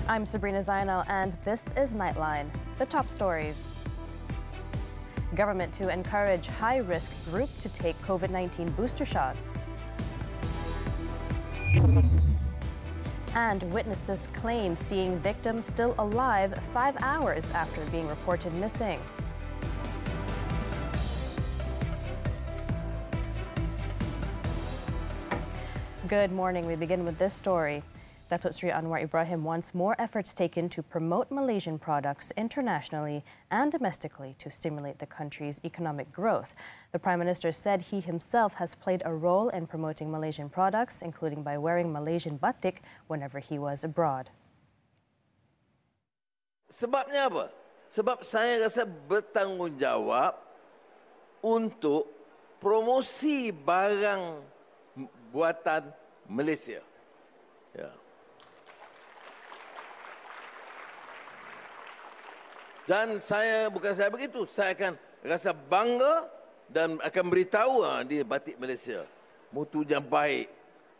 I'm Sabrina Zainal, and this is Nightline. The top stories. Government to encourage high-risk group to take COVID-19 booster shots. And witnesses claim seeing victims still alive 5 hours after being reported missing. Good morning. We begin with this story. Datuk Sri Anwar Ibrahim wants more efforts taken to promote Malaysian products internationally and domestically to stimulate the country's economic growth. The Prime Minister said he himself has played a role in promoting Malaysian products, including by wearing Malaysian batik whenever he was abroad. Sebabnya apa? Sebab saya rasa bertanggungjawab untuk promosi barang buatan Malaysia. Ya. Dan bukan saya begitu, saya akan rasa bangga dan akan beritahu di batik Malaysia. Mutunya baik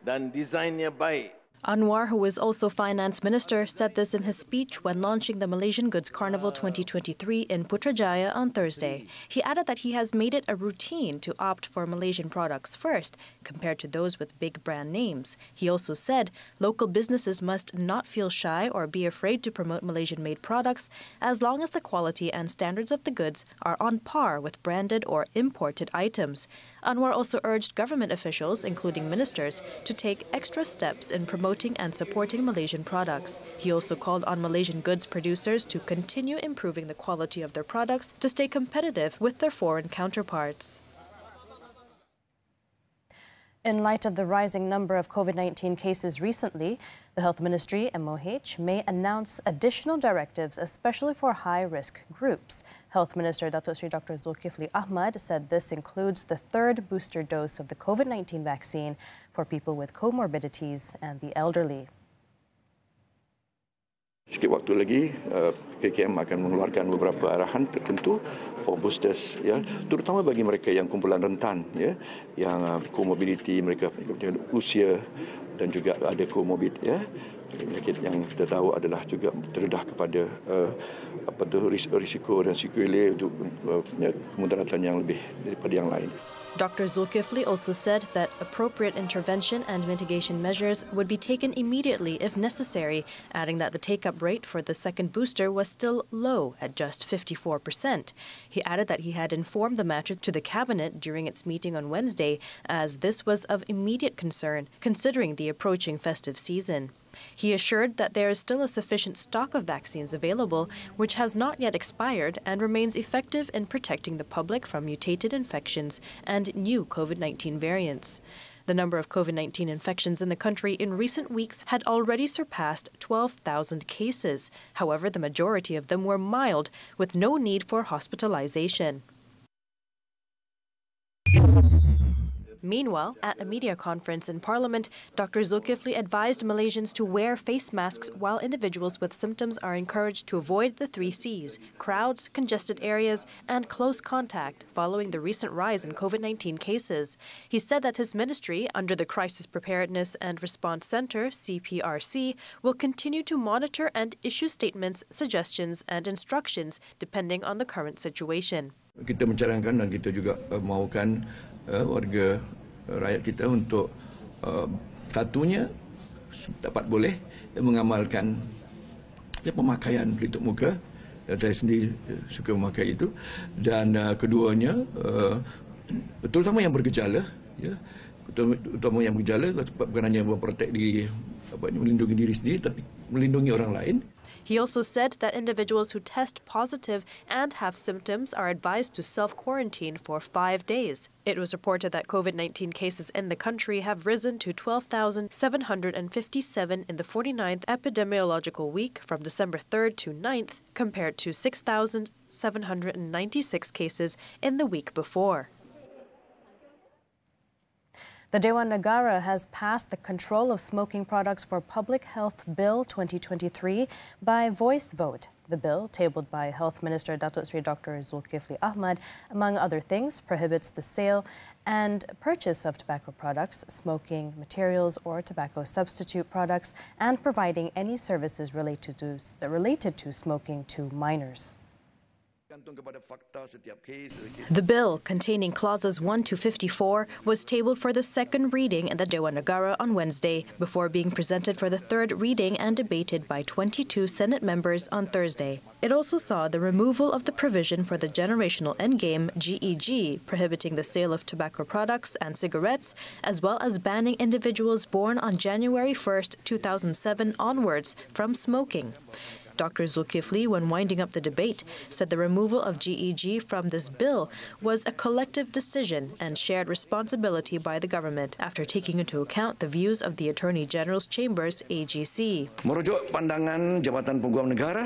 dan desainnya baik. Anwar, who is also Finance Minister, said this in his speech when launching the Malaysian Goods Carnival 2023 in Putrajaya on Thursday. He added that he has made it a routine to opt for Malaysian products first, compared to those with big brand names. He also said local businesses must not feel shy or be afraid to promote Malaysian-made products as long as the quality and standards of the goods are on par with branded or imported items. Anwar also urged government officials, including ministers, to take extra steps in promoting and supporting Malaysian products. He also called on Malaysian goods producers to continue improving the quality of their products to stay competitive with their foreign counterparts. In light of the rising number of COVID-19 cases recently, the Health Ministry, MOH, may announce additional directives, especially for high-risk groups. Health Minister Dr. Zulkifli Ahmad said this includes the third booster dose of the COVID-19 vaccine for people with comorbidities and the elderly. Sikit waktu lagi, KKM akan mengeluarkan beberapa arahan tertentu for boosters, ya, terutama bagi mereka yang kumpulan rentan, ya, yang comorbidity mereka usia dan juga ada comorbid, ya. Penyakit yang kita tahu adalah juga terdedah kepada risiko dan sequelae untuk kemudaratan yang lebih daripada yang lain. Dr. Zulkifli also said that appropriate intervention and mitigation measures would be taken immediately if necessary, adding that the take-up rate for the second booster was still low at just 54%. He added that he had informed the matter to the Cabinet during its meeting on Wednesday, as this was of immediate concern, considering the approaching festive season. He assured that there is still a sufficient stock of vaccines available, which has not yet expired and remains effective in protecting the public from mutated infections and new COVID-19 variants. The number of COVID-19 infections in the country in recent weeks had already surpassed 12,000 cases. However, the majority of them were mild, with no need for hospitalization. Meanwhile, at a media conference in Parliament, Dr. Zulkifli advised Malaysians to wear face masks while individuals with symptoms are encouraged to avoid the 3 Cs: crowds, congested areas, and close contact, following the recent rise in COVID-19 cases. He said that his ministry, under the Crisis Preparedness and Response Centre, CPRC, will continue to monitor and issue statements, suggestions, and instructions depending on the current situation. Kita mencadangkan dan kita juga mahukan warga rakyat kita untuk satunya dapat boleh mengamalkan pemakaian pelitup muka, dan saya sendiri suka memakai itu, dan keduanya terutama yang bergejala, ya, terutama yang bergejala bukan hanya memprotek diri, melindungi diri sendiri, tapi melindungi orang lain. He also said that individuals who test positive and have symptoms are advised to self-quarantine for 5 days. It was reported that COVID-19 cases in the country have risen to 12,757 in the 49th epidemiological week from December 3rd to 9th, compared to 6,796 cases in the week before. The Dewan Negara has passed the Control of Smoking Products for Public Health Bill 2023 by voice vote. The bill, tabled by Health Minister Datuk Seri Dr. Zulkifli Ahmad, among other things, prohibits the sale and purchase of tobacco products, smoking materials or tobacco substitute products, and providing any services related to smoking to minors. The bill, containing clauses 1 to 54, was tabled for the second reading in the Dewan Negara on Wednesday, before being presented for the third reading and debated by 22 Senate members on Thursday. It also saw the removal of the provision for the Generational Endgame, GEG, prohibiting the sale of tobacco products and cigarettes, as well as banning individuals born on January 1, 2007 onwards from smoking. Dr. Zulkifli, when winding up the debate, said the removal of GEG from this bill was a collective decision and shared responsibility by the government after taking into account the views of the Attorney General's Chambers, AGC. Merujuk pandangan Jabatan Peguam Negara,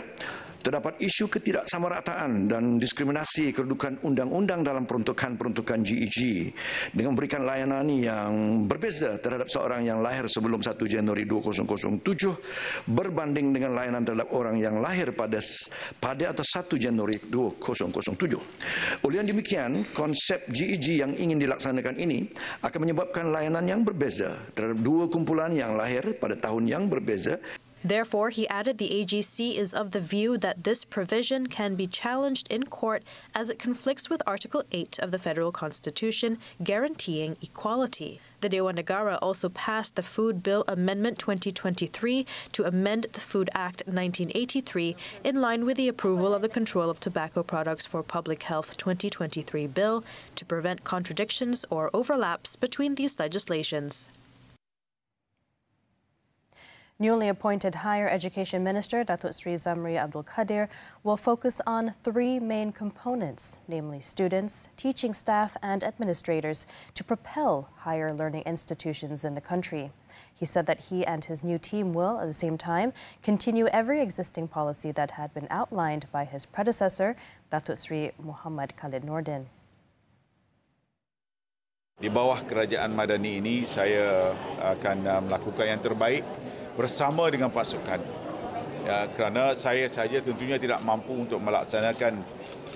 terdapat isu ketidaksamarataan dan diskriminasi kedudukan undang-undang dalam peruntukan GEG dengan memberikan layanan yang berbeza terhadap seorang yang lahir sebelum 1 Januari 2007 berbanding dengan layanan terhadap orang yang lahir pada atau 1 Januari 2007. Oleh demikian, konsep GEG yang ingin dilaksanakan ini akan menyebabkan layanan yang berbeza terhadap dua kumpulan yang lahir pada tahun yang berbeza. Therefore, he added the AGC is of the view that this provision can be challenged in court as it conflicts with Article 8 of the Federal Constitution guaranteeing equality. The Dewan Negara also passed the Food Bill Amendment 2023 to amend the Food Act 1983 in line with the approval of the Control of Tobacco Products for Public Health 2023 bill to prevent contradictions or overlaps between these legislations. Newly appointed Higher Education Minister Datuk Seri Zamri Abdul Kadir will focus on three main components, namely students, teaching staff and administrators, to propel higher learning institutions in the country. He said that he and his new team will, at the same time, continue every existing policy that had been outlined by his predecessor, Datuk Seri Muhammad Khalid Nordin. Di bawah kerajaan Madani ini, saya akan melakukan yang terbaik bersama dengan pasukan. Kerana saya saja tentunya tidak mampu untuk melaksanakan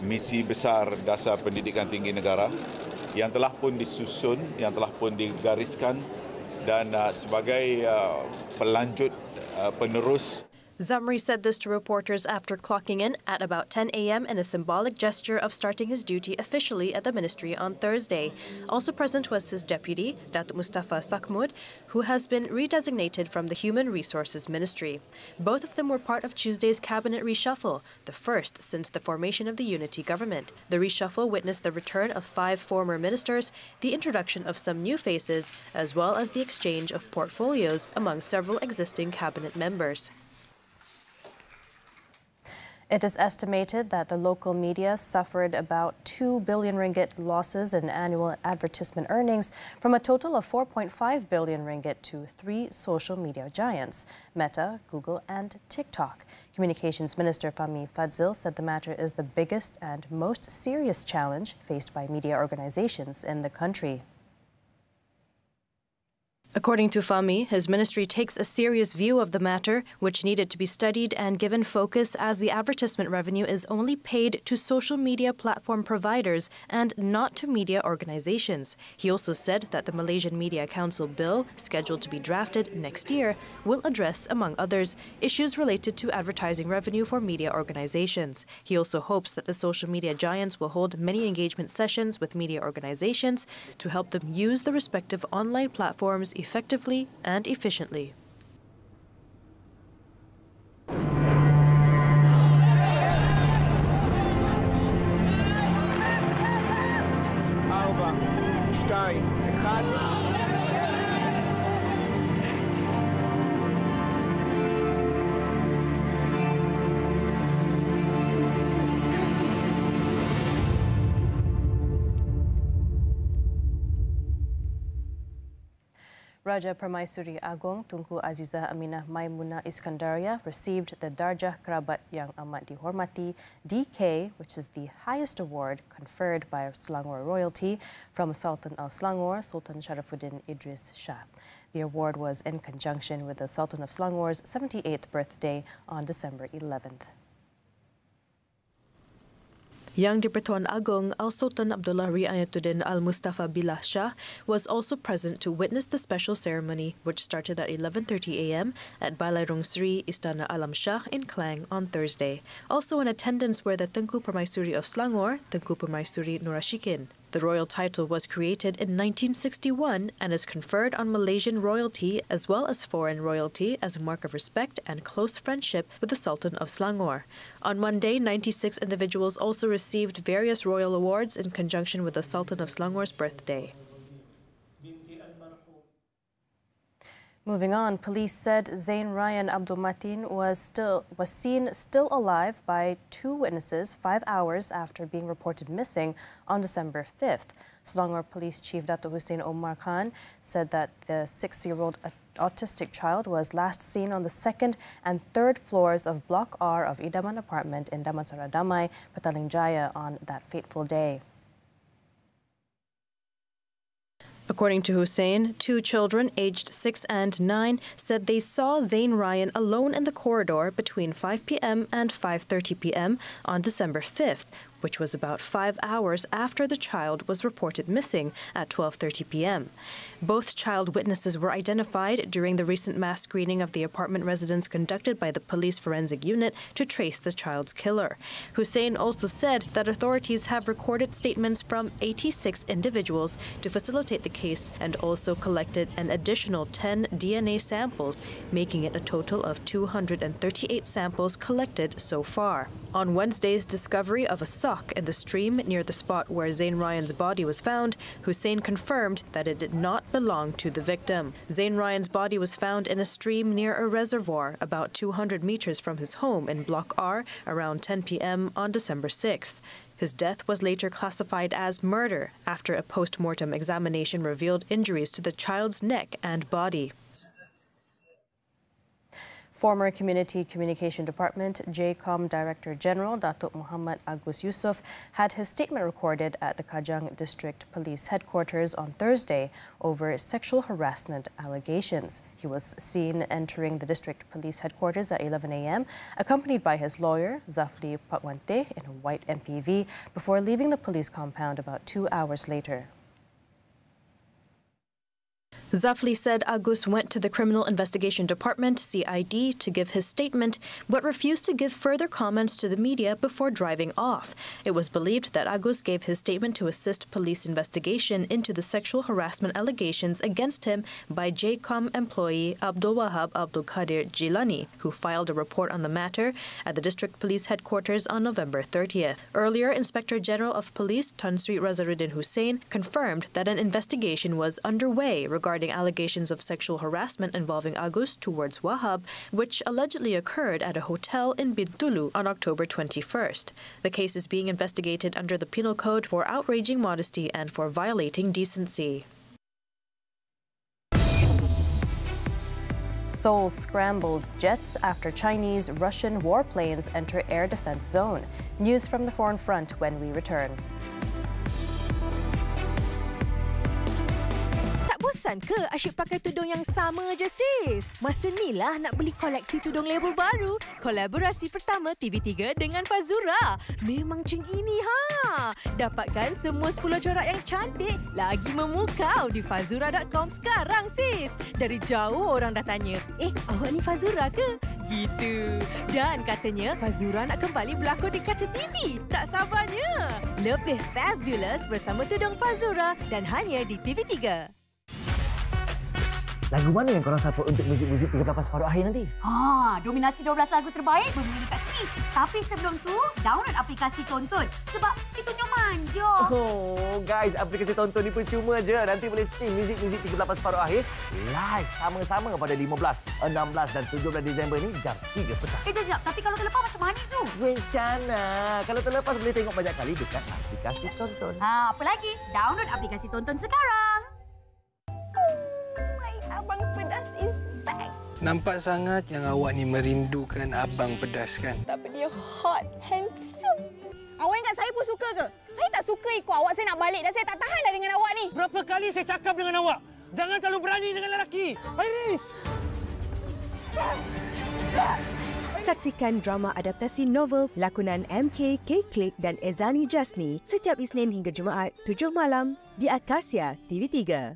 misi besar dasar pendidikan tinggi negara yang telah pun disusun, yang telah pun digariskan dan sebagai pelanjut penerus. Zamri said this to reporters after clocking in at about 10 a.m. in a symbolic gesture of starting his duty officially at the ministry on Thursday. Also present was his deputy, Datuk Mustafa Sakmud, who has been redesignated from the Human Resources Ministry. Both of them were part of Tuesday's cabinet reshuffle, the first since the formation of the unity government. The reshuffle witnessed the return of 5 former ministers, the introduction of some new faces, as well as the exchange of portfolios among several existing cabinet members. It is estimated that the local media suffered about 2 billion ringgit losses in annual advertisement earnings from a total of 4.5 billion ringgit to 3 social media giants, Meta, Google and TikTok. Communications Minister Fahmi Fadzil said the matter is the biggest and most serious challenge faced by media organizations in the country. According to Fahmi, his ministry takes a serious view of the matter, which needed to be studied and given focus as the advertisement revenue is only paid to social media platform providers and not to media organizations. He also said that the Malaysian Media Council bill, scheduled to be drafted next year, will address, among others, issues related to advertising revenue for media organizations. He also hopes that the social media giants will hold many engagement sessions with media organizations to help them use the respective online platforms effectively and efficiently. Raja Permaisuri Agong Tunku Azizah Aminah Maimunah Iskandaria received the Darjah Kerabat Yang Amat Dihormati DK, which is the highest award conferred by Selangor royalty from Sultan of Selangor, Sultan Sharafuddin Idris Shah. The award was in conjunction with the Sultan of Selangor's 78th birthday on December 11th. Yang di-Pertuan Agong Al-Sultan Abdullah Riayatuddin Al-Mustafa Billah Shah was also present to witness the special ceremony, which started at 11:30 a.m. at Balairung Sri Istana Alam Shah in Klang on Thursday. Also in attendance were the Tengku Permaisuri of Selangor, Tengku Permaisuri Nurashikin. The royal title was created in 1961 and is conferred on Malaysian royalty as well as foreign royalty as a mark of respect and close friendship with the Sultan of Selangor. On Monday, 96 individuals also received various royal awards in conjunction with the Sultan of Selangor's birthday. Moving on, police said Zain Ryan Abdul Matin was seen still alive by two witnesses 5 hours after being reported missing on December 5th. Selangor Police Chief Dato' Hussein Omar Khan said that the 6-year-old autistic child was last seen on the second and third floors of Block R of Idaman apartment in Damansara Damai, Petaling Jaya on that fateful day. According to Hussein, two children aged 6 and 9 said they saw Zain Ryan alone in the corridor between 5 p.m. and 5:30 p.m. on December 5th, which was about 5 hours after the child was reported missing at 12:30 p.m. Both child witnesses were identified during the recent mass screening of the apartment residence conducted by the police forensic unit to trace the child's killer. Hussein also said that authorities have recorded statements from 86 individuals to facilitate the case and also collected an additional 10 DNA samples, making it a total of 238 samples collected so far. On Wednesday's discovery of a sock in the stream near the spot where Zain Ryan's body was found, Hussein confirmed that it did not belong to the victim. Zain Ryan's body was found in a stream near a reservoir about 200 meters from his home in Block R around 10 p.m. on December 6th. His death was later classified as murder after a post-mortem examination revealed injuries to the child's neck and body. Former Community Communication Department JCOM Director General Datuk Muhammad Agus Yusof had his statement recorded at the Kajang District Police Headquarters on Thursday over sexual harassment allegations. He was seen entering the District Police Headquarters at 11 a.m., accompanied by his lawyer, Zafli Patwante, in a white MPV, before leaving the police compound about 2 hours later. Zafli said Agus went to the Criminal Investigation Department, CID, to give his statement, but refused to give further comments to the media before driving off. It was believed that Agus gave his statement to assist police investigation into the sexual harassment allegations against him by JCOM employee Abdul Wahab Abdul Qadir Jilani, who filed a report on the matter at the District Police Headquarters on November 30th. Earlier, Inspector General of Police Tan Sri Razaruddin Hussein confirmed that an investigation was underway regarding allegations of sexual harassment involving Agus towards Wahab, which allegedly occurred at a hotel in Bintulu on October 21st. The case is being investigated under the Penal Code for outraging modesty and for violating decency. Seoul scrambles jets after Chinese-Russian warplanes enter air defense zone. News from the foreign front when we return. Bosan ke asyik pakai tudung yang sama je sis? Masa ni lah nak beli koleksi tudung label baru. Kolaborasi pertama TV3 dengan Fazura. Memang cengini ha. Dapatkan semua 10 corak yang cantik lagi memukau di fazura.com sekarang sis. Dari jauh orang dah tanya, awak ni Fazura ke? Gitu. Dan katanya Fazura nak kembali berlakon di kaca TV. Tak sabarnya. Lebih fabulous bersama tudung Fazura dan hanya di TV3. Lagu mana yang korang support untuk muzik-muzik 13 separuh akhir nanti? Dominasi 12 lagu terbaik bermula dekat sini. Tapi sebelum tu, download aplikasi Tonton. Sebab itunya manja. Oh, guys, aplikasi Tonton ni percuma je. Nanti boleh stream muzik-muzik 13 separuh akhir live sama-sama pada 15, 16 dan 17 Disember ni jam 3 petang. Sekejap. Tapi kalau terlepas macam mana tu? Rencana. Kalau terlepas boleh tengok banyak kali dekat aplikasi Tonton. Apa lagi? Download aplikasi Tonton sekarang. Nampak sangat yang awak ni merindukan abang pedas kan? Tapi dia hot, handsome. Awak ingat saya pun suka ke? Saya tak suka ikut awak, saya nak balik dan saya tak tahan dah dengan awak ni. Berapa kali saya cakap dengan awak? Jangan terlalu berani dengan lelaki. Iris! Saksikan drama adaptasi novel lakonan MK, K-Click dan Ezani Jasni setiap Isnin hingga Jumaat 7 malam di Akasia TV3.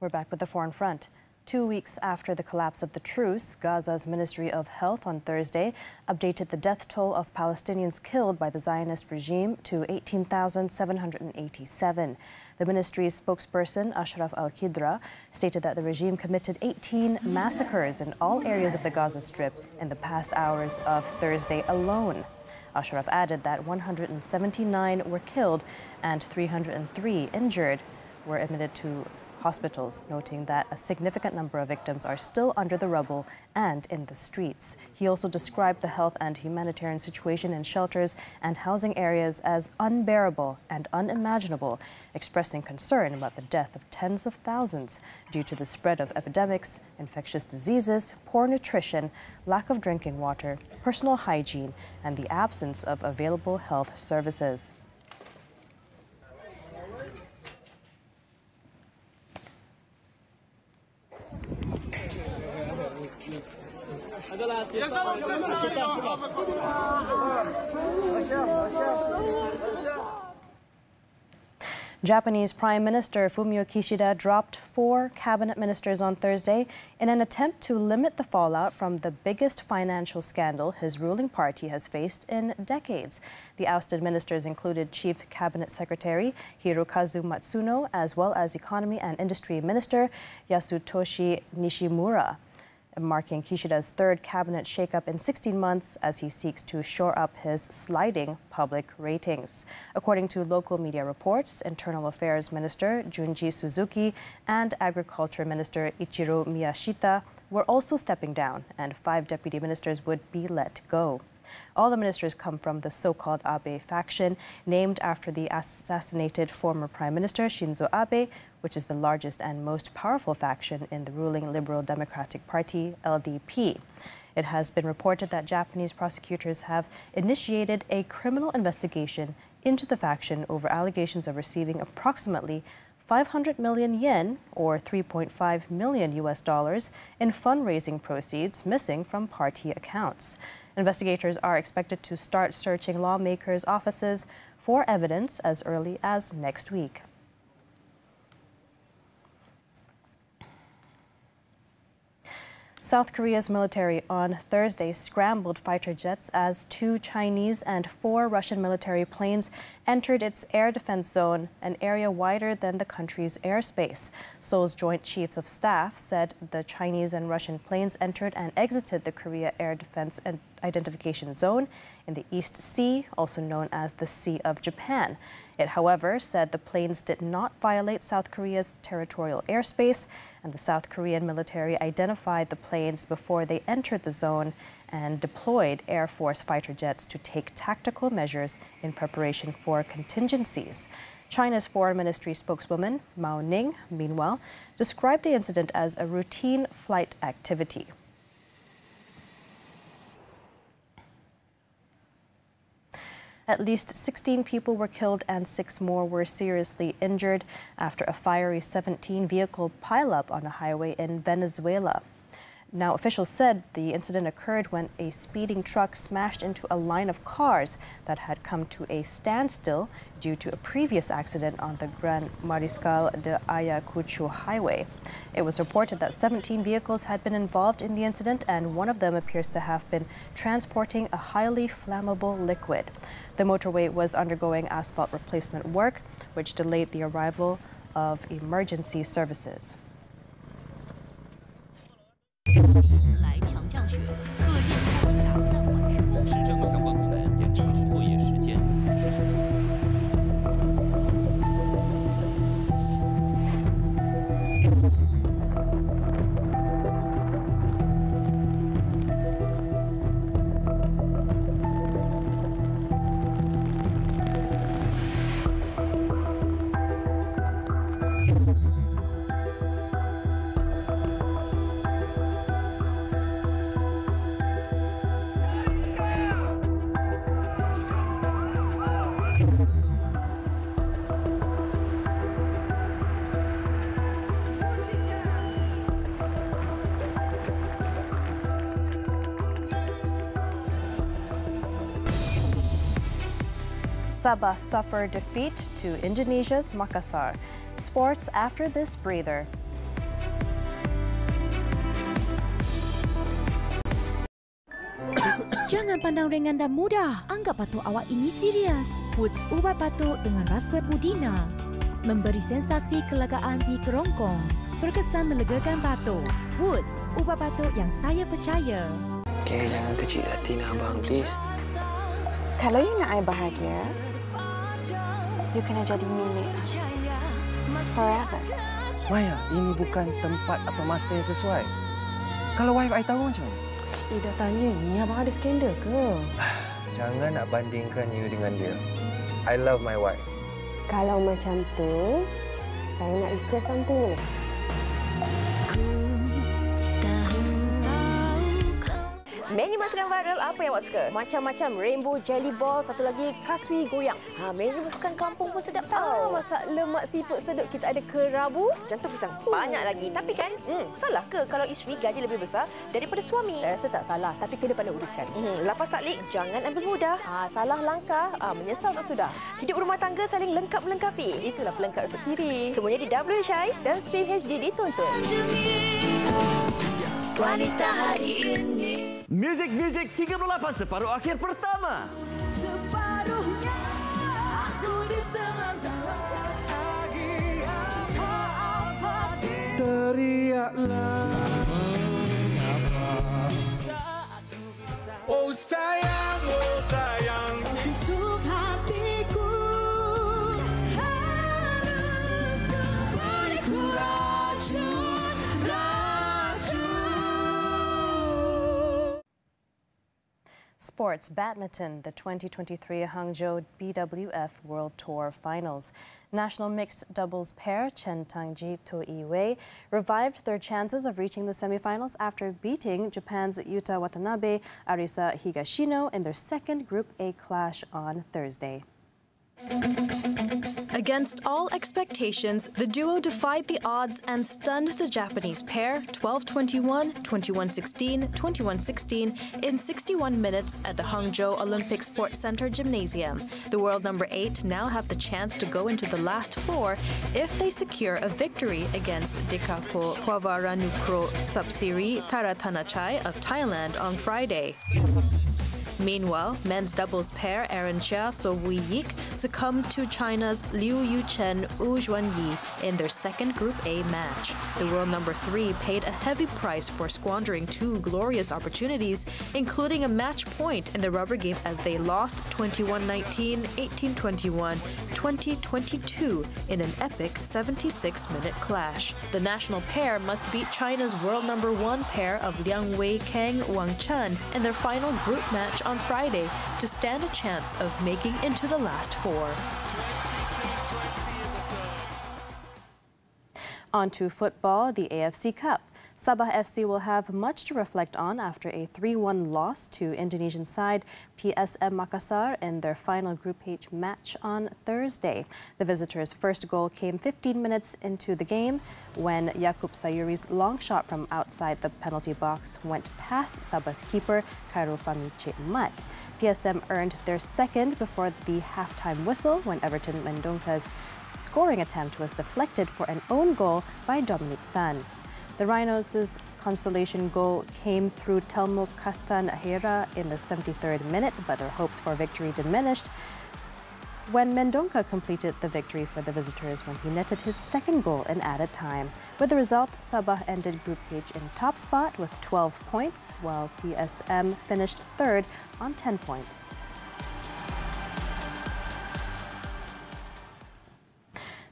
We're back with the foreign front. 2 weeks after the collapse of the truce, Gaza's Ministry of Health on Thursday updated the death toll of Palestinians killed by the Zionist regime to 18,787. The ministry's spokesperson, Ashraf Al-Qidra, stated that the regime committed 18 massacres in all areas of the Gaza Strip in the past hours of Thursday alone. Ashraf added that 179 were killed and 303 injured were admitted to hospitals, noting that a significant number of victims are still under the rubble and in the streets. He also described the health and humanitarian situation in shelters and housing areas as unbearable and unimaginable, expressing concern about the death of tens of thousands due to the spread of epidemics, infectious diseases, poor nutrition, lack of drinking water, personal hygiene, and the absence of available health services. Japanese Prime Minister Fumio Kishida dropped 4 cabinet ministers on Thursday in an attempt to limit the fallout from the biggest financial scandal his ruling party has faced in decades. The ousted ministers included Chief Cabinet Secretary Hirokazu Matsuno, as well as Economy and Industry Minister Yasutoshi Nishimura, marking Kishida's third cabinet shakeup in 16 months as he seeks to shore up his sliding public ratings. According to local media reports, Internal Affairs Minister Junji Suzuki and Agriculture Minister Ichiro Miyashita were also stepping down, and 5 deputy ministers would be let go. All the ministers come from the so-called Abe faction, named after the assassinated former Prime Minister Shinzo Abe, which is the largest and most powerful faction in the ruling Liberal Democratic Party, LDP. It has been reported that Japanese prosecutors have initiated a criminal investigation into the faction over allegations of receiving approximately 500 million yen, or $3.5 million in fundraising proceeds missing from party accounts. Investigators are expected to start searching lawmakers' offices for evidence as early as next week. South Korea's military on Thursday scrambled fighter jets as 2 Chinese and 4 Russian military planes entered its air defense zone, an area wider than the country's airspace. Seoul's Joint Chiefs of Staff said the Chinese and Russian planes entered and exited the Korea Air Defense and Identification Zone in the East Sea, also known as the Sea of Japan. It, however, said the planes did not violate South Korea's territorial airspace, and the South Korean military identified the planes before they entered the zone and deployed Air Force fighter jets to take tactical measures in preparation for contingencies. China's Foreign Ministry spokeswoman, Mao Ning, meanwhile, described the incident as a routine flight activity. At least 16 people were killed and 6 more were seriously injured after a fiery 17-vehicle pileup on a highway in Venezuela. Now, officials said the incident occurred when a speeding truck smashed into a line of cars that had come to a standstill due to a previous accident on the Gran Mariscal de Ayacucho highway. It was reported that 17 vehicles had been involved in the incident, and one of them appears to have been transporting a highly flammable liquid. The motorway was undergoing asphalt replacement work, which delayed the arrival of emergency services. 来强降雪，各建筑物下暂缓施工。市政相关部门延长作业时间。Sabah suffer defeat to Indonesia's Makassar. Sports after this breather. Jangan pandang ringan dan mudah. Anggap batuk awak ini serius. Woods ubat batuk dengan rasa pudina. Memberi sensasi kelegaan di kerongkong. Berkesan melegakan batuk. Woods, ubat batuk yang saya percaya. Okay, jangan kecil hati nak abang, please. Kalau you nak I bahagia, you kena jadi milik forever. Maya, ini bukan tempat atau masa yang sesuai. Kalau wife I tahu macam mana? Dah tanya ni, abang ada skandal ke? Jangan nak bandingkan you dengan dia. I love my wife. Kalau macam tu, saya nak request something boleh? Menu masakan viral apa yang awak suka? Macam-macam rainbow jelly ball, satu lagi kaswi goyang. Menu masakan kampung pun sedap tau. Masak lemak siput sedap, kita ada kerabu, jantung pisang. Banyak lagi. Tapi kan, salah ke kalau isteri gaji lebih besar daripada suami? Saya rasa tak salah, tapi kena pandai uruskan. Lepas taklik, jangan ambil mudah. Salah langkah, menyesal tak sudah. Hidup rumah tangga saling lengkap melengkapi. Itulah pelengkap resep kiri. Semuanya di WHI dan stream HD ditonton. Wanita hari ini. Music 38 separuh akhir pertama. Separuhnya aku di tengah-tengah teriaklah oh sayang tusuk hatiku harus beriku racun. Sports badminton, the 2023 Hangzhou BWF World Tour Finals. National mixed doubles pair Chen Tangji To Iwei revived their chances of reaching the semifinals after beating Japan's Yuta Watanabe, Arisa Higashino in their second Group A clash on Thursday. Against all expectations, the duo defied the odds and stunned the Japanese pair 12-21, 21-16, 21-16 in 61 minutes at the Hangzhou Olympic Sports Center Gymnasium. The world number 8 now have the chance to go into the last 4 if they secure a victory against Dekapo Pwawaranukro Subsiri Taratanachai of Thailand on Friday. Meanwhile, men's doubles pair Aaron Chia So Wui Yik succumbed to China's Liu Yuchen Wu Zhuanyi in their second Group A match. The world number 3 paid a heavy price for squandering 2 glorious opportunities, including a match point in the rubber game as they lost 21-19, 18-21, 20-22 in an epic 76-minute clash. The national pair must beat China's world number 1 pair of Liang Wei Kang Wang Chen in their final group match on Friday to stand a chance of making into the last 4. On to football, the AFC Cup. Sabah FC will have much to reflect on after a 3-1 loss to Indonesian side PSM Makassar in their final Group H match on Thursday. The visitors' first goal came 15 minutes into the game when Yakub Sayuri's long shot from outside the penalty box went past Sabah's keeper Khairul Fahmi Mat. PSM earned their second before the halftime whistle when Everton Mendonca's scoring attempt was deflected for an own goal by Dominic Tan. The Rhinos' consolation goal came through Telmo Kastan Ahira in the 73rd minute, but their hopes for victory diminished when Mendonca completed the victory for the visitors when he netted his second goal in added time. With the result, Sabah ended Group H in top spot with 12 points, while PSM finished third on 10 points.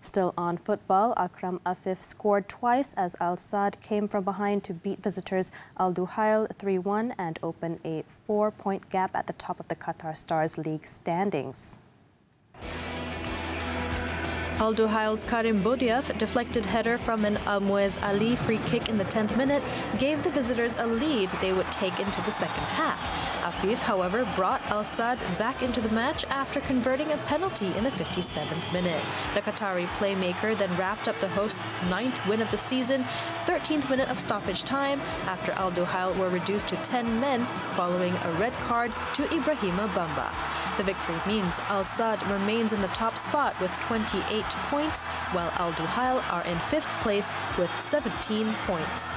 Still on football, Akram Afif scored twice as Al Saad came from behind to beat visitors Al Duhail 3-1 and open a 4-point gap at the top of the Qatar Stars League standings. Al Duhail's Karim Bodiaf deflected header from an Almuez Ali free kick in the 10th minute gave the visitors a lead they would take into the second half. Afif, however, brought Al Sadd back into the match after converting a penalty in the 57th minute. The Qatari playmaker then wrapped up the hosts' 9th win of the season, 13th minute of stoppage time, after Al Duhail were reduced to 10 men following a red card to Ibrahima Bamba. The victory means Al Sadd remains in the top spot with 28 points, while Al Duhail are in 5th place with 17 points.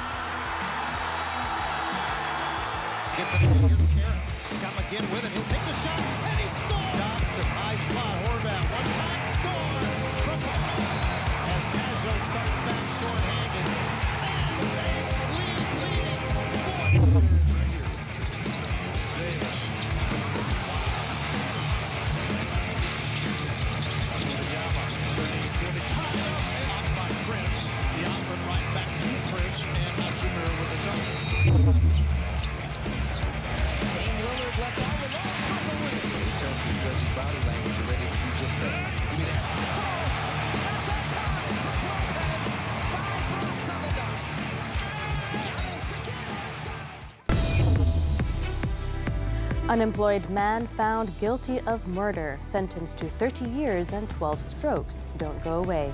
Gets it over here. Come again with it. He'll take the shot and he scores. Dobson, high slot. Horvath, one-time score from as Pajot starts back short-handed. And they leading 4. Unemployed man found guilty of murder, sentenced to 30 years and 12 strokes. Don't go away.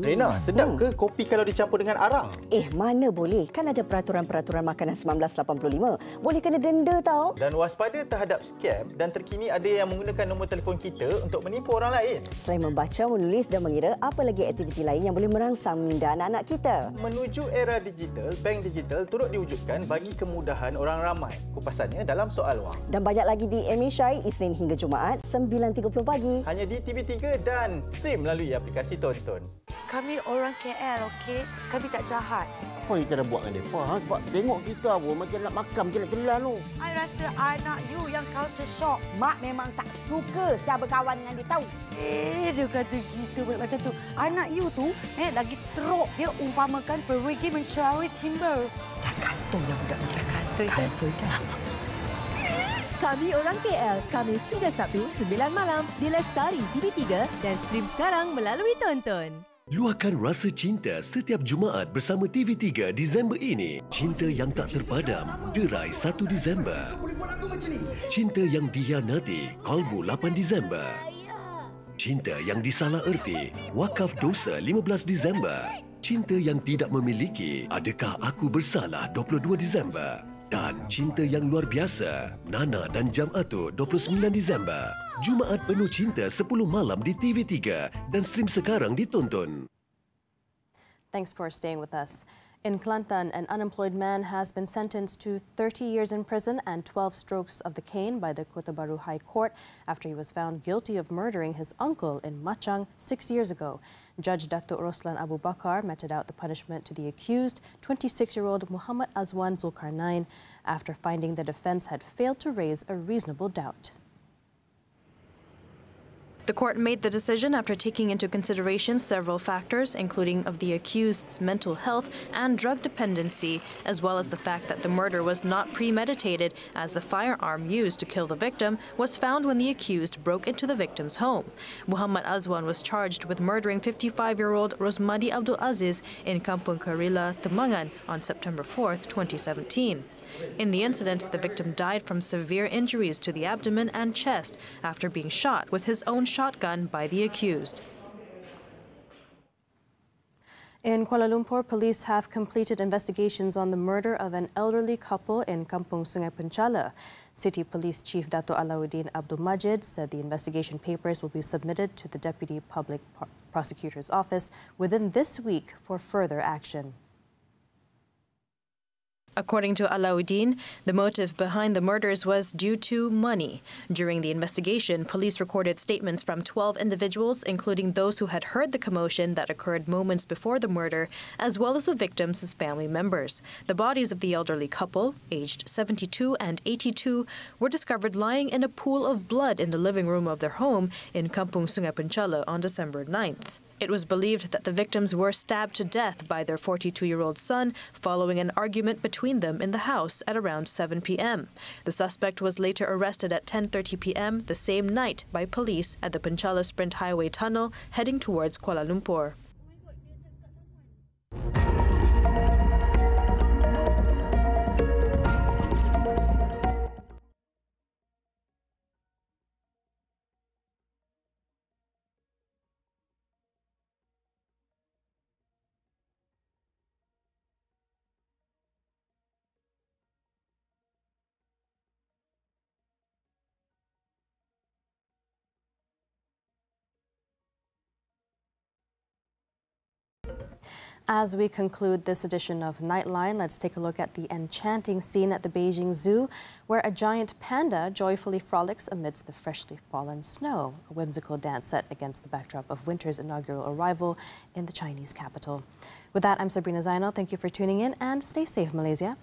Rena, sedap ke kopi kalau dicampur dengan arang? Mana boleh. Kan ada peraturan-peraturan makanan 1985. Boleh kena denda tau. Dan waspada terhadap scam dan terkini ada yang menggunakan nombor telefon kita untuk menipu orang lain. Selain membaca, menulis dan mengira, apa lagi aktiviti lain yang boleh merangsang minda anak-anak kita. Menuju era digital, bank digital turut diwujudkan bagi kemudahan orang ramai. Kupasannya dalam soal wang. Dan banyak lagi di Amy Shai, Isnin hingga Jumaat, 9.30 pagi. Hanya di TV3 dan stream melalui aplikasi Tonton. Kami orang KL, okey? Kami tak jahat. Apa kita dah buat dengan mereka? Sebab tengok kita pun macam nak makan jelas-jelas tu. I rasa anak you yang culture shock. Mak memang tak suka saya berkawan dengan dia tahu. Dia kata gitu macam tu. Anak you tu lagi teruk. Dia umpamakan perigi mencari timber. Dah kantung yang budak ni. Dah kantung kan? Kami orang KL, Khamis hingga Sabtu 9 malam di Lestari TV3 dan stream sekarang melalui Tonton. Luahkan rasa cinta setiap Jumaat bersama TV3 Disember ini. Cinta yang tak terpadam, Derai 1 Disember. Cinta yang dihianati, Kolbu 8 Disember. Cinta yang disalah erti, Wakaf Dosa 15 Disember. Cinta yang tidak memiliki, Adakah Aku Bersalah 22 Disember. Dan Cinta yang Luar Biasa, Nana dan Jam Atuk 29 Disember. Jumaat penuh cinta 10 malam di TV3 dan stream sekarang di Tonton. Thanks for staying with us. In Kelantan, an unemployed man has been sentenced to 30 years in prison and 12 strokes of the cane by the Kota Bharu High Court after he was found guilty of murdering his uncle in Machang 6 years ago. Judge Datuk Roslan Abu Bakar meted out the punishment to the accused, 26-year-old Muhammad Azwan Zulkarnain, after finding the defence had failed to raise a reasonable doubt. The court made the decision after taking into consideration several factors, including of the accused's mental health and drug dependency, as well as the fact that the murder was not premeditated, as the firearm used to kill the victim was found when the accused broke into the victim's home. Muhammad Azwan was charged with murdering 55-year-old Rosmadi Abdul Aziz in Kampung Karila, Temangan on September 4th, 2017. In the incident, the victim died from severe injuries to the abdomen and chest after being shot with his own shotgun by the accused. In Kuala Lumpur, police have completed investigations on the murder of an elderly couple in Kampung Sungai Penchala. City Police Chief Dato' Alauddin Abdul Majid said the investigation papers will be submitted to the Deputy Public Prosecutor's Office within this week for further action. According to Alauddin, the motive behind the murders was due to money. During the investigation, police recorded statements from 12 individuals, including those who had heard the commotion that occurred moments before the murder, as well as the victims' family members. The bodies of the elderly couple, aged 72 and 82, were discovered lying in a pool of blood in the living room of their home in Kampung Sungai Penchala on December 9th. It was believed that the victims were stabbed to death by their 42-year-old son following an argument between them in the house at around 7 p.m. The suspect was later arrested at 10:30 p.m. the same night by police at the Penchala Sprint Highway tunnel heading towards Kuala Lumpur. As we conclude this edition of Nightline, let's take a look at the enchanting scene at the Beijing Zoo, where a giant panda joyfully frolics amidst the freshly fallen snow, a whimsical dance set against the backdrop of winter's inaugural arrival in the Chinese capital. With that, I'm Sabrina Zainal. Thank you for tuning in and stay safe, Malaysia.